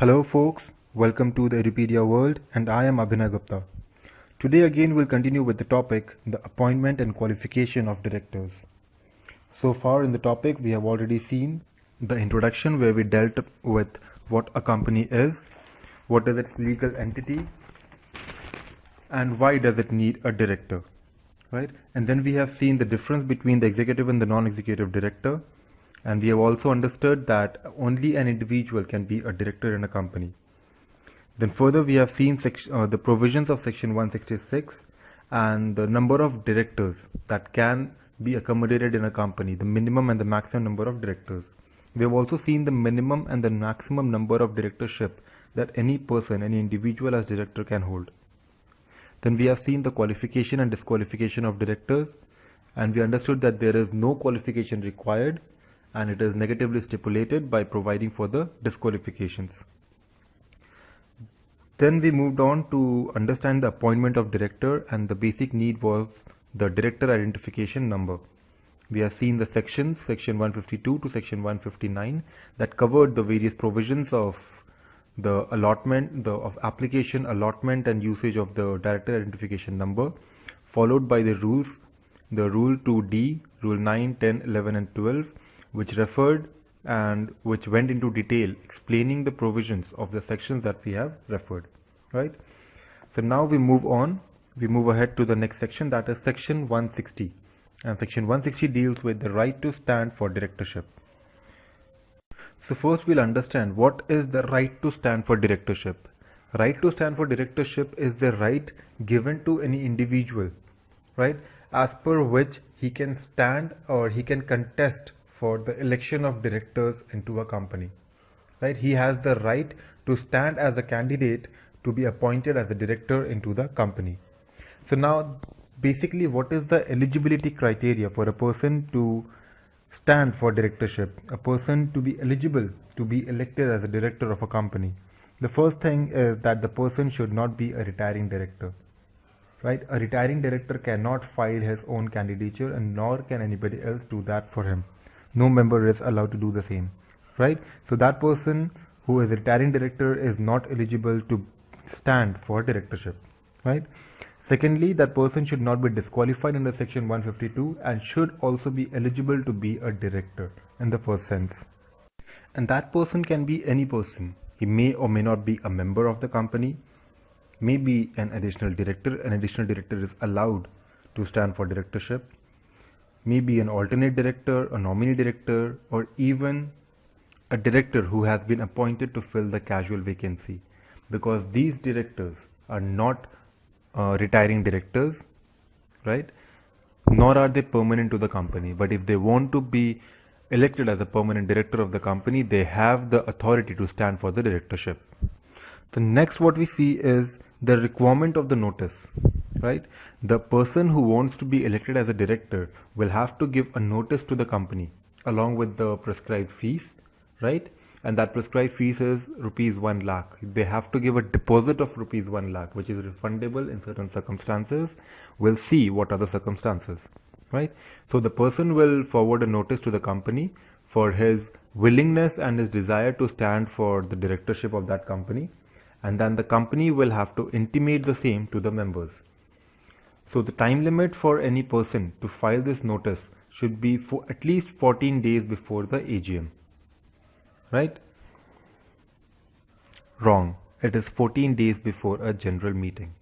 Hello folks, welcome to the Edupedia world and I am Abhinay Gupta. Today again we'll continue with the topic, the appointment and qualification of directors. So far in the topic we have already seen the introduction where we dealt with what a company is, what is its legal entity and why does it need a director, right? And then we have seen the difference between the executive and the non-executive director. And we have also understood that only an individual can be a director in a company. Then further we have seen the provisions of section 166 and the number of directors that can be accommodated in a company, the minimum and the maximum number of directors. We have also seen the minimum and the maximum number of directorship that any person, any individual as director can hold. Then we have seen the qualification and disqualification of directors, and we understood that there is no qualification required and it is negatively stipulated by providing for the disqualifications. Then we moved on to understand the appointment of director, and the basic need was the director identification number. We have seen the sections, section 152 to section 159, that covered the various provisions of the allotment, of application, allotment and usage of the director identification number, followed by the rules, the rule 2D, rule 9, 10, 11 and 12, which referred and which went into detail explaining the provisions of the sections that we have referred, right? So now we move ahead to the next section, that is section 160, and section 160 deals with the right to stand for directorship. So first we'll understand what is the right to stand for directorship. Right to stand for directorship is the right given to any individual, right, as per which he can stand or he can contest for the election of directors into a company, right? He has the right to stand as a candidate to be appointed as a director into the company. So now basically what is the eligibility criteria for a person to stand for directorship, a person to be eligible to be elected as a director of a company? The first thing is that the person should not be a retiring director, right? A retiring director cannot file his own candidature and nor can anybody else do that for him. No member is allowed to do the same, right? So that person who is a retiring director is not eligible to stand for directorship, right? Secondly, that person should not be disqualified under section 152 and should also be eligible to be a director in the first sense. And that person can be any person. He may or may not be a member of the company, may be an additional director. An additional director is allowed to stand for directorship. Maybe an alternate director, a nominee director, or even a director who has been appointed to fill the casual vacancy, because these directors are not retiring directors, right? Nor are they permanent to the company. But if they want to be elected as a permanent director of the company, they have the authority to stand for the directorship. The next what we see is the requirement of the notice, right? The person who wants to be elected as a director will have to give a notice to the company along with the prescribed fees, right? And that prescribed fees is rupees 1 lakh. They have to give a deposit of rupees 1 lakh, which is refundable in certain circumstances. We'll see what are the circumstances, right? So the person will forward a notice to the company for his willingness and his desire to stand for the directorship of that company, and then the company will have to intimate the same to the members. So the time limit for any person to file this notice should be for at least 14 days before the AGM, right? Wrong. It is 14 days before a general meeting.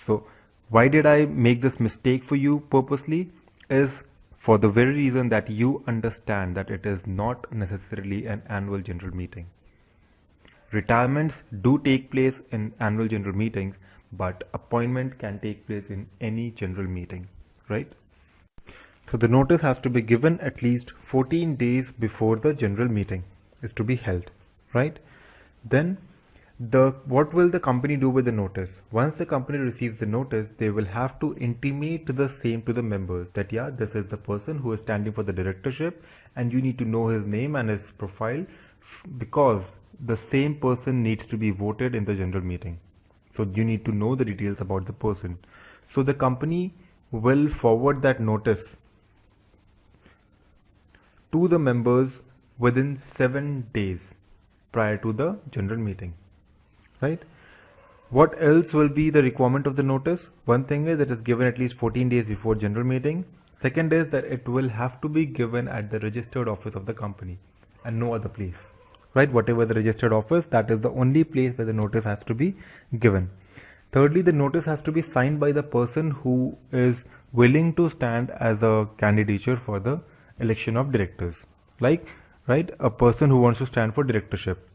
So why did I make this mistake for you purposely? Is for the very reason that you understand that it is not necessarily an annual general meeting. Retirements do take place in annual general meetings, but appointment can take place in any general meeting, right? So the notice has to be given at least 14 days before the general meeting is to be held, right? Then what will the company do with the notice? Once the company receives the notice, they will have to intimate the same to the members that yeah, this is the person who is standing for the directorship and you need to know his name and his profile, because the same person needs to be voted in the general meeting. So you need to know the details about the person. So the company will forward that notice to the members within 7 days. prior to the general meeting, right? What else will be the requirement of the notice? One thing is it is given at least 14 days before general meeting. Second is that it will have to be given at the registered office of the company and no other place, right? Whatever the registered office, that is the only place where the notice has to be given. Thirdly, the notice has to be signed by the person who is willing to stand as a candidature for the election of directors, like, right, a person who wants to stand for directorship.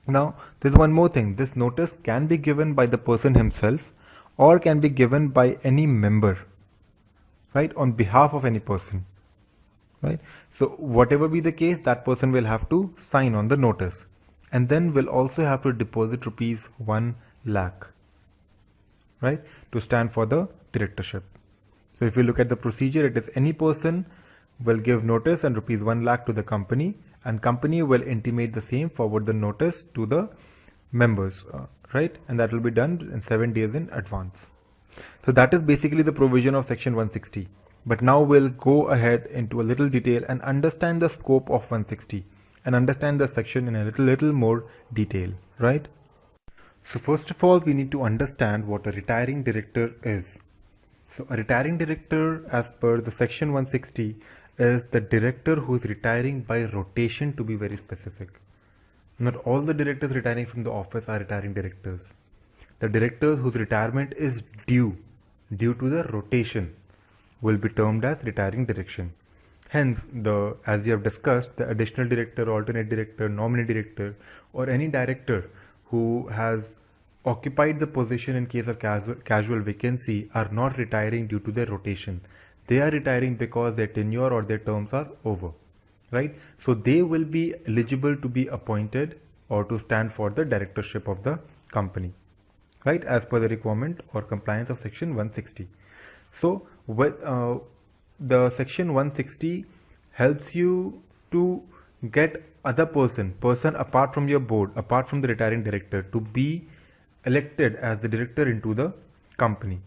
Now, there's one more thing. This notice can be given by the person himself or can be given by any member, right, on behalf of any person, right? So, whatever be the case, that person will have to sign on the notice and then will also have to deposit rupees 1 lakh, right, to stand for the directorship. So, if you look at the procedure, it is any person will give notice and rupees 1 lakh to the company, and company will intimate the same, forward the notice to the members, right, and that will be done in 7 days in advance. So that is basically the provision of section 160. But now we'll go ahead into a little detail and understand the scope of 160 and understand the section in a little more detail, right? So first of all, we need to understand what a retiring director is. So a retiring director, as per the section 160, is the director who is retiring by rotation, to be very specific. Not all the directors retiring from the office are retiring directors. The directors whose retirement is due to the rotation will be termed as retiring direction. Hence, as we have discussed, the additional director, alternate director, nominee director, or any director who has occupied the position in case of casual vacancy are not retiring due to their rotation. They are retiring because their tenure or their terms are over, right? So they will be eligible to be appointed or to stand for the directorship of the company, right, as per the requirement or compliance of section 160. So with the section 160 helps you to get other person apart from your board, apart from the retiring director, to be elected as the director into the company,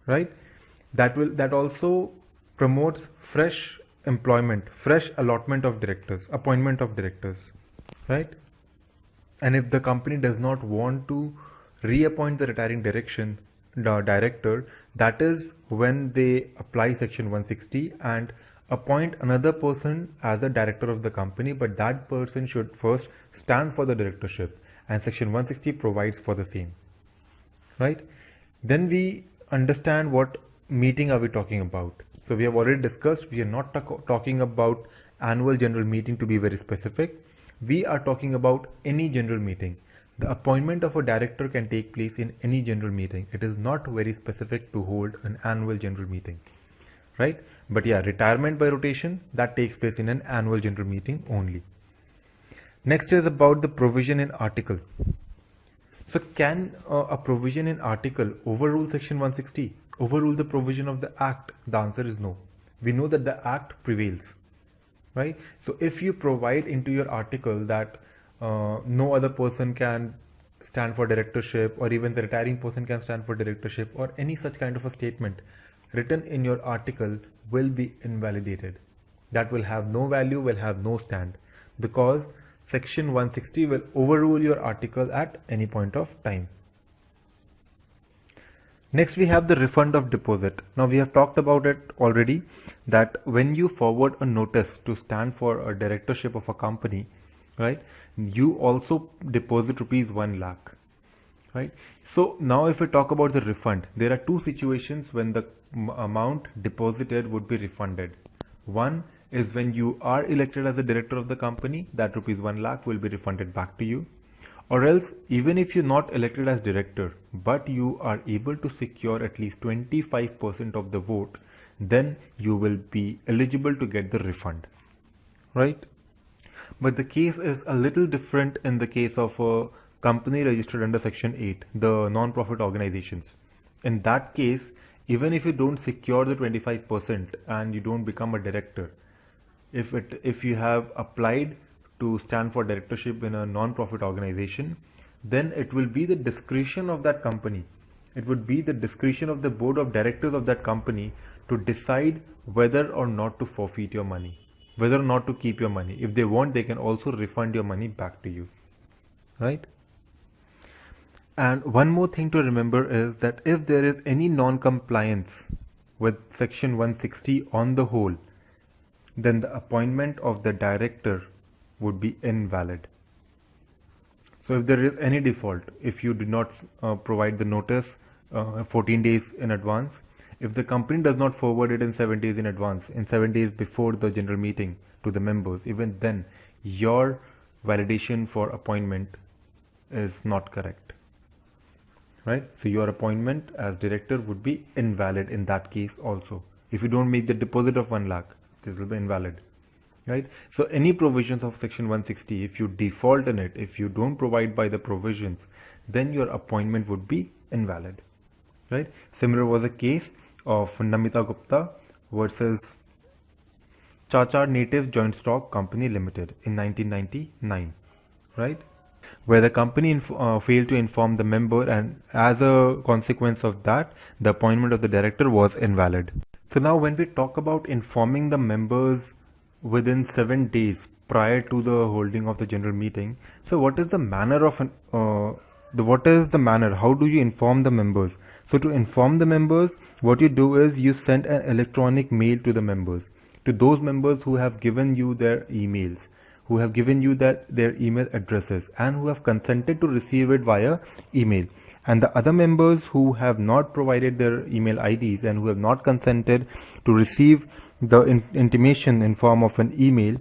right? That also promotes fresh employment, fresh allotment of directors, appointment of directors, right? And if the company does not want to reappoint the retiring director, that is when they apply section 160 and appoint another person as a director of the company, but that person should first stand for the directorship, and section 160 provides for the same, right? Then we understand what meeting are we talking about. So we have already discussed, we are not talking about annual general meeting, to be very specific. We are talking about any general meeting. The appointment of a director can take place in any general meeting. It is not very specific to hold an annual general meeting, right? But yeah, retirement by rotation, that takes place in an annual general meeting only. Next is about the provision in article. So can a provision in article overrule section 160? Overrule the provision of the act? The answer is no. We know that the act prevails, right? So if you provide into your article that no other person can stand for directorship, or even the retiring person can stand for directorship, or any such kind of a statement written in your article will be invalidated. That will have no value, will have no stand, because section 160 will overrule your article at any point of time. Next we have the refund of deposit. Now we have talked about it already, that when you forward a notice to stand for a directorship of a company, right, you also deposit rupees 1 lakh, right? So now if we talk about the refund, there are two situations when the amount deposited would be refunded. One is when you are elected as the director of the company, that rupees 1 lakh will be refunded back to you. Or else, even if you're not elected as director, but you are able to secure at least 25% of the vote, then you will be eligible to get the refund, right? But the case is a little different in the case of a company registered under section 8, the non-profit organizations. In that case, even if you don't secure the 25% and you don't become a director, if you have applied to stand for directorship in a non-profit organization, then it will be the discretion of that company. It would be the discretion of the board of directors of that company to decide whether or not to forfeit your money, whether or not to keep your money. If they want, they can also refund your money back to you, right? And one more thing to remember is that if there is any non-compliance with section 160 on the whole, then the appointment of the director would be invalid. So if there is any default, if you did not provide the notice 14 days in advance, if the company does not forward it in 7 days in advance, in 7 days before the general meeting to the members, even then your validation for appointment is not correct, right? So your appointment as director would be invalid in that case also. If you don't make the deposit of 1 lakh, this will be invalid, right? So any provisions of section 160, if you default in it, if you don't provide by the provisions, then your appointment would be invalid, right? Similar was a case of Namita Gupta versus Chacha Native Joint Stock Company Limited in 1999, right? Where the company failed to inform the member, and as a consequence of that, the appointment of the director was invalid. So now when we talk about informing the members within 7 days prior to the holding of the general meeting, so what is the manner of how do you inform the members? So to inform the members, what you do is you send an electronic mail to the members, to those members who have given you their emails, who have given you their email addresses, and who have consented to receive it via email. And the other members who have not provided their email IDs and who have not consented to receive the intimation in form of an email,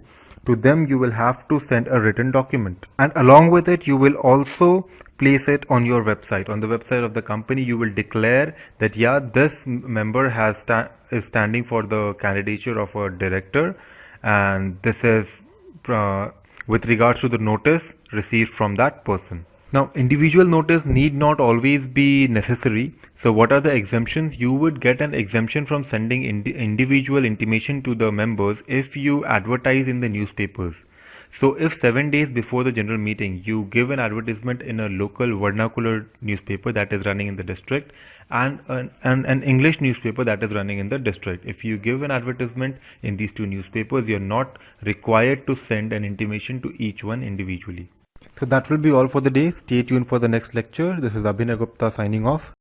to them you will have to send a written document, and along with it you will also place it on your website. On the website of the company, you will declare that yeah, this member is standing for the candidature of a director, and this is with regards to the notice received from that person. Now, individual notice need not always be necessary. So what are the exemptions? You would get an exemption from sending individual intimation to the members if you advertise in the newspapers. So if 7 days before the general meeting, you give an advertisement in a local vernacular newspaper that is running in the district, and an English newspaper that is running in the district. If you give an advertisement in these two newspapers, you're not required to send an intimation to each one individually. So that will be all for the day. Stay tuned for the next lecture. This is Abhinay Gupta signing off.